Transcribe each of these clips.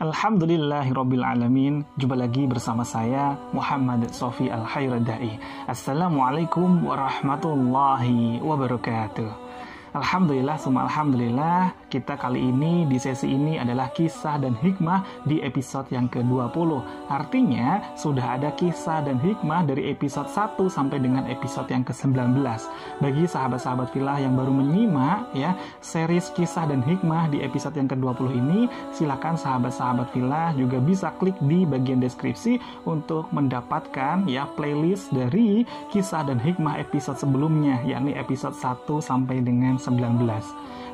Alhamdulillahirrabbilalamin. Jumpa lagi bersama saya Muhammad Sofi Al-Khairadai. Assalamualaikum warahmatullahi wabarakatuh. Alhamdulillah, summa alhamdulillah, kita kali ini di sesi ini adalah kisah dan hikmah di episode yang ke-20. Artinya, sudah ada kisah dan hikmah dari episode 1 sampai dengan episode yang ke-19. Bagi sahabat-sahabat filah yang baru menyimak ya, series kisah dan hikmah di episode yang ke-20 ini, silakan sahabat-sahabat filah juga bisa klik di bagian deskripsi untuk mendapatkan ya playlist dari kisah dan hikmah episode sebelumnya, yakni episode 1 sampai dengan 19.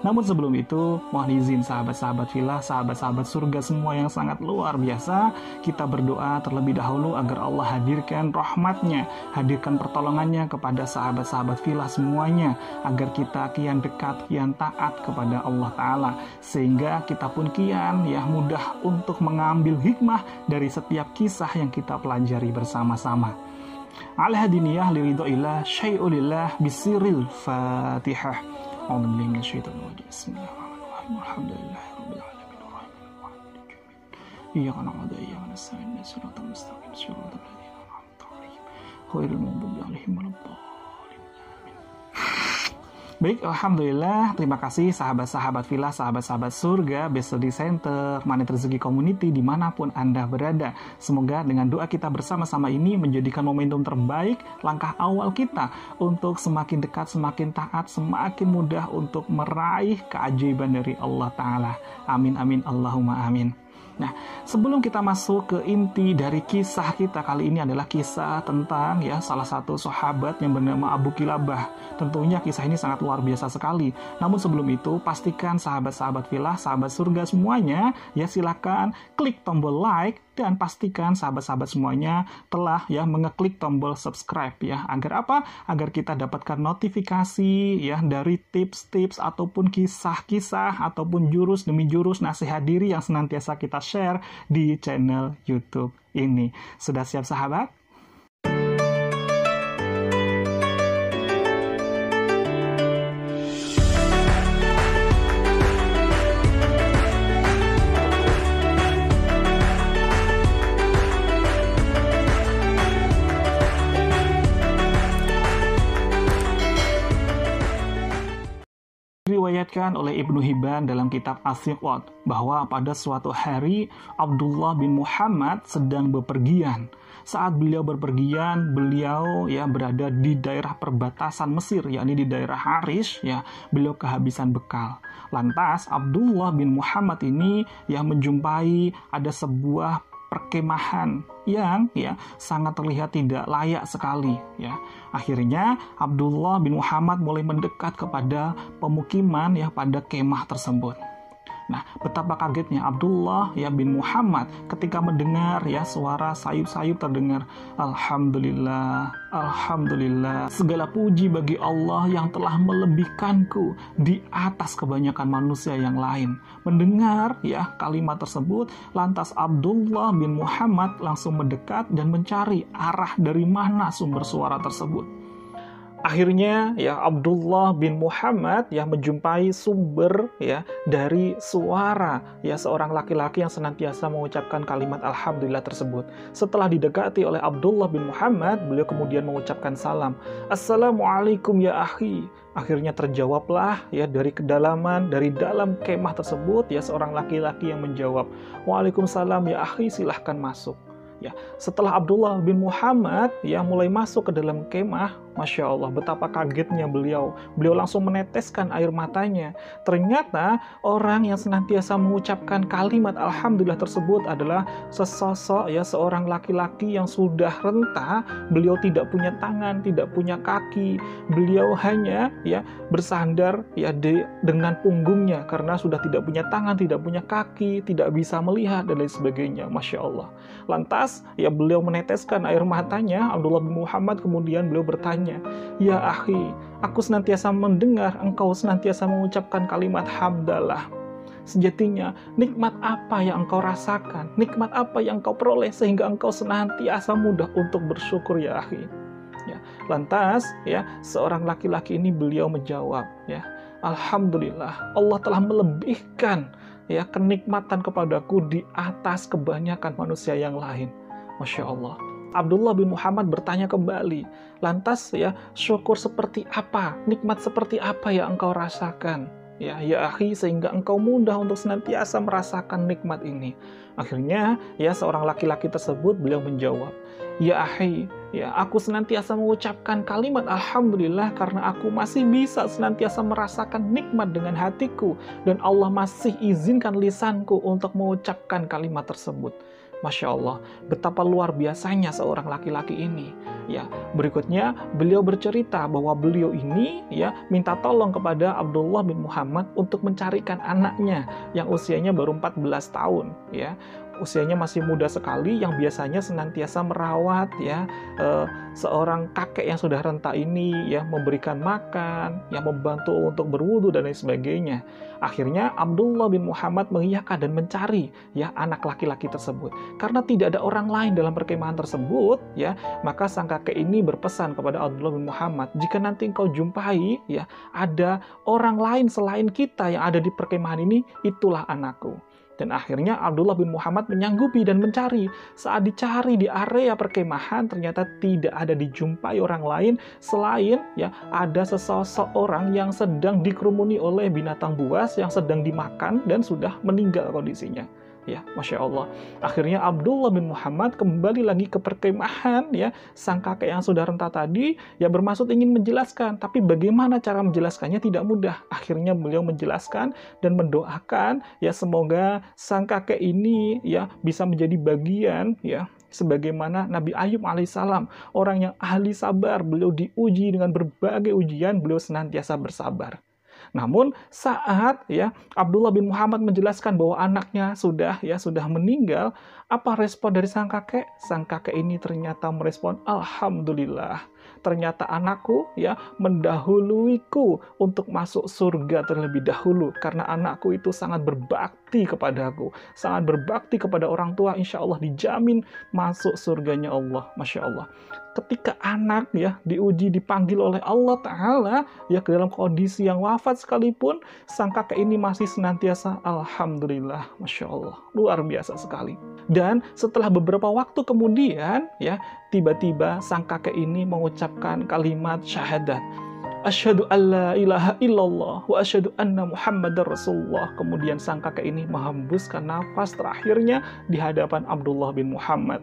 Namun sebelum itu, mohon izin sahabat-sahabat filah, sahabat-sahabat surga semua yang sangat luar biasa, kita berdoa terlebih dahulu agar Allah hadirkan rahmatnya, hadirkan pertolongannya kepada sahabat-sahabat filah semuanya, agar kita kian dekat, kian taat kepada Allah Ta'ala, sehingga kita pun kian ya mudah untuk mengambil hikmah dari setiap kisah yang kita pelajari bersama-sama. Al-hadiniyah liridhoillah syai'ulillah bisiril fatihah. Bismillahirrahmanirrahim. Bismillahirrahmanirrahim. Alhamdulillahirabbil alamin. Iyyaka na'budu wa iyyaka nasta'in. Ihdinas siratal mustaqim. Siratal ladzina an'amta 'alaihim ghairil maghdubi 'alaihim waladdallin. Baik, alhamdulillah, terima kasih sahabat-sahabat filah, sahabat-sahabat surga, Best Study Center, Manet Rezeki Community, dimanapun Anda berada. Semoga dengan doa kita bersama-sama ini menjadikan momentum terbaik, langkah awal kita untuk semakin dekat, semakin taat, semakin mudah untuk meraih keajaiban dari Allah Ta'ala. Amin, amin, Allahumma amin. Nah, sebelum kita masuk ke inti dari kisah kita kali ini adalah kisah tentang ya salah satu sahabat yang bernama Abu Kilabah. Tentunya kisah ini sangat luar biasa sekali. Namun sebelum itu, pastikan sahabat-sahabat filah, sahabat surga semuanya, ya silakan klik tombol like dan pastikan sahabat-sahabat semuanya telah ya mengeklik tombol subscribe ya. Agar apa? Agar kita dapatkan notifikasi ya dari tips-tips ataupun kisah-kisah ataupun jurus demi jurus nasihat diri yang senantiasa kita share di channel YouTube ini. Sudah siap sahabat? Diriwayatkan oleh Ibnu Hibban dalam kitab As-Siqat bahwa pada suatu hari Abdullah bin Muhammad sedang bepergian. Saat beliau berpergian, beliau ya berada di daerah perbatasan Mesir, yakni di daerah Harish ya, beliau kehabisan bekal. Lantas Abdullah bin Muhammad ini ya menjumpai ada sebuah perkemahan yang ya sangat terlihat tidak layak sekali ya. Akhirnya Abdullah bin Muhammad mulai mendekat kepada pemukiman ya pada kemah tersebut. Nah, betapa kagetnya Abdullah ya bin Muhammad ketika mendengar ya suara sayup-sayup terdengar. Alhamdulillah, alhamdulillah, segala puji bagi Allah yang telah melebihkanku di atas kebanyakan manusia yang lain. Mendengar ya kalimat tersebut, lantas Abdullah bin Muhammad langsung mendekat dan mencari arah dari mana sumber suara tersebut. Akhirnya ya Abdullah bin Muhammad ya menjumpai sumber ya dari suara ya seorang laki-laki yang senantiasa mengucapkan kalimat alhamdulillah tersebut. Setelah didekati oleh Abdullah bin Muhammad, beliau kemudian mengucapkan salam. Assalamualaikum ya akhi. Akhirnya terjawablah ya dari kedalaman, dari dalam kemah tersebut ya seorang laki-laki yang menjawab, Waalaikumsalam ya akhi, silahkan masuk. Ya, setelah Abdullah bin Muhammad ya mulai masuk ke dalam kemah, Masya Allah, betapa kagetnya beliau. Beliau langsung meneteskan air matanya. Ternyata orang yang senantiasa mengucapkan kalimat alhamdulillah tersebut adalah sesosok ya seorang laki-laki yang sudah renta. Beliau tidak punya tangan, tidak punya kaki. Beliau hanya ya bersandar ya dengan punggungnya karena sudah tidak punya tangan, tidak punya kaki, tidak bisa melihat dan lain sebagainya. Masya Allah. Lantas ya beliau meneteskan air matanya. Abdullah bin Muhammad kemudian beliau bertanya, ya akhi, aku senantiasa mendengar engkau senantiasa mengucapkan kalimat hamdalah. Sejatinya, nikmat apa yang engkau rasakan? Nikmat apa yang engkau peroleh sehingga engkau senantiasa mudah untuk bersyukur ya akhi? Ya, lantas, ya seorang laki-laki ini beliau menjawab, ya Alhamdulillah, Allah telah melebihkan ya kenikmatan kepadaku di atas kebanyakan manusia yang lain. Masya Allah. Abdullah bin Muhammad bertanya kembali, lantas ya syukur seperti apa, nikmat seperti apa yang engkau rasakan? Ya akhi, sehingga engkau mudah untuk senantiasa merasakan nikmat ini. Akhirnya ya seorang laki-laki tersebut beliau menjawab, ya akhi, ya aku senantiasa mengucapkan kalimat alhamdulillah karena aku masih bisa senantiasa merasakan nikmat dengan hatiku dan Allah masih izinkan lisanku untuk mengucapkan kalimat tersebut. Masya Allah, betapa luar biasanya seorang laki-laki ini. Ya, berikutnya beliau bercerita bahwa beliau ini ya minta tolong kepada Abdullah bin Muhammad untuk mencarikan anaknya yang usianya baru 14 tahun. Ya, usianya masih muda sekali, yang biasanya senantiasa merawat ya seorang kakek yang sudah renta ini, ya memberikan makan, ya membantu untuk berwudu dan lain sebagainya. Akhirnya Abdullah bin Muhammad mengiyakan dan mencari ya anak laki-laki tersebut. Karena tidak ada orang lain dalam perkemahan tersebut, ya maka sang kakek ini berpesan kepada Abdullah bin Muhammad, jika nanti engkau jumpai ya ada orang lain selain kita yang ada di perkemahan ini, itulah anakku. Dan akhirnya Abdullah bin Muhammad menyanggupi dan mencari. Saat dicari di area perkemahan, ternyata tidak ada dijumpai orang lain selain ya ada sesosok orang yang sedang dikerumuni oleh binatang buas yang sedang dimakan dan sudah meninggal kondisinya. Ya, Masya Allah. Akhirnya Abdullah bin Muhammad kembali lagi ke perkemahan ya sang kakek yang sudah renta tadi, ya bermaksud ingin menjelaskan, tapi bagaimana cara menjelaskannya tidak mudah. Akhirnya beliau menjelaskan dan mendoakan ya semoga sang kakek ini ya bisa menjadi bagian ya sebagaimana Nabi Ayub alaihissalam, orang yang ahli sabar, beliau diuji dengan berbagai ujian, beliau senantiasa bersabar. Namun saat ya Abdullah bin Muhammad menjelaskan bahwa anaknya sudah meninggal, apa respon dari sang kakek? Sang kakek ini ternyata merespon, alhamdulillah. Ternyata anakku ya mendahuluiku untuk masuk surga terlebih dahulu karena anakku itu sangat berbakti kepadaku, sangat berbakti kepada orang tua, insya Allah dijamin masuk surganya Allah. Masya Allah. Ketika anak ya diuji, dipanggil oleh Allah Ta'ala ya ke dalam kondisi yang wafat sekalipun, sang kakek ini masih senantiasa alhamdulillah. Masya Allah, luar biasa sekali. Dan setelah beberapa waktu kemudian ya tiba-tiba sang kakek ini mengucapkan kalimat syahadat, asyhadu alla ilaha illallah wa asyhadu anna muhammadar rasulullah. Kemudian sang kakek ini menghembuskan nafas terakhirnya di hadapan Abdullah bin Muhammad.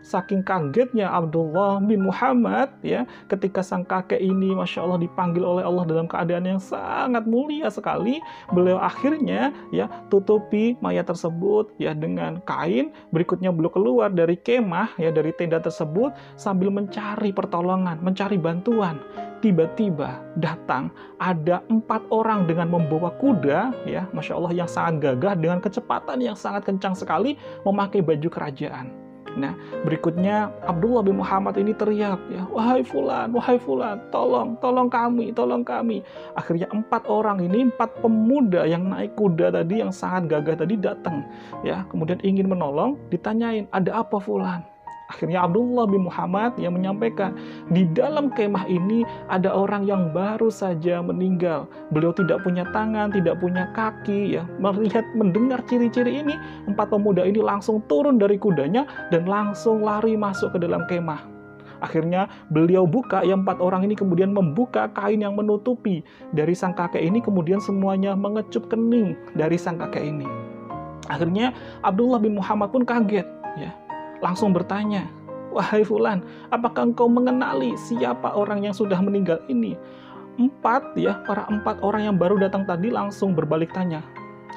Saking kagetnya Abdullah bin Muhammad ya ketika sang kakek ini Masya Allah dipanggil oleh Allah dalam keadaan yang sangat mulia sekali, beliau akhirnya ya tutupi mayat tersebut ya dengan kain. Berikutnya beliau keluar dari kemah ya, dari tenda tersebut sambil mencari pertolongan, mencari bantuan. Tiba-tiba datang ada 4 orang dengan membawa kuda ya Masya Allah yang sangat gagah dengan kecepatan yang sangat kencang sekali, memakai baju kerajaan. Nah, berikutnya Abdullah bin Muhammad ini teriak ya, wahai fulan, tolong kami. Akhirnya 4 orang ini, 4 pemuda yang naik kuda tadi yang sangat gagah tadi datang ya, kemudian ingin menolong. Ditanyain, ada apa fulan? Akhirnya Abdullah bin Muhammad yang menyampaikan, di dalam kemah ini ada orang yang baru saja meninggal. Beliau tidak punya tangan, tidak punya kaki. Ya, mendengar ciri-ciri ini, 4 pemuda ini langsung turun dari kudanya dan langsung lari masuk ke dalam kemah. Akhirnya beliau buka, yang 4 orang ini kemudian membuka kain yang menutupi dari sang kakek ini, kemudian semuanya mengecup kening dari sang kakek ini. Akhirnya Abdullah bin Muhammad pun kaget, ya. Langsung bertanya, wahai fulan, apakah engkau mengenali siapa orang yang sudah meninggal ini? 4 orang yang baru datang tadi langsung berbalik tanya,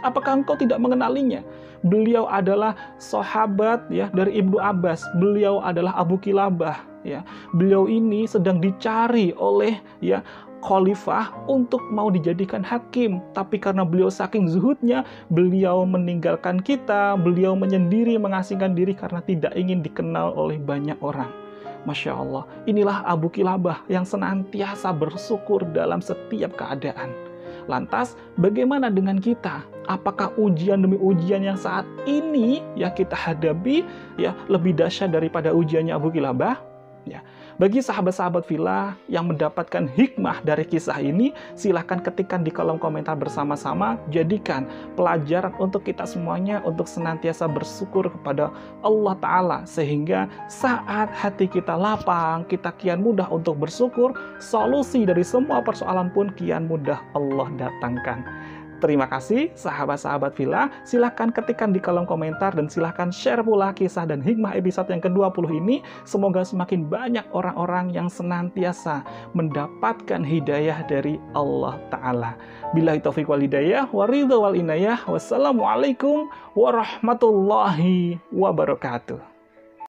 apakah engkau tidak mengenalinya? Beliau adalah sahabat ya dari Ibnu Abbas. Beliau adalah Abu Kilabah ya. Beliau ini sedang dicari oleh ya khalifah untuk mau dijadikan hakim, tapi karena beliau saking zuhudnya, beliau meninggalkan kita, beliau menyendiri, mengasingkan diri karena tidak ingin dikenal oleh banyak orang. Masya Allah, inilah Abu Kilabah yang senantiasa bersyukur dalam setiap keadaan. Lantas, bagaimana dengan kita? Apakah ujian demi ujian yang saat ini ya kita hadapi ya lebih dahsyat daripada ujiannya Abu Kilabah? berikutnya. Bagi sahabat-sahabat fillah yang mendapatkan hikmah dari kisah ini, silahkan ketikkan di kolom komentar bersama-sama. Jadikan pelajaran untuk kita semuanya untuk senantiasa bersyukur kepada Allah Ta'ala, sehingga saat hati kita lapang, kita kian mudah untuk bersyukur, solusi dari semua persoalan pun kian mudah Allah datangkan. Terima kasih sahabat-sahabat fillah, silahkan ketikkan di kolom komentar dan silahkan share pula kisah dan hikmah episode yang ke-20 ini. Semoga semakin banyak orang-orang yang senantiasa mendapatkan hidayah dari Allah Ta'ala. Billahi taufiq wal hidayah, wa ridha wal inayah, wassalamualaikum warahmatullahi wabarakatuh.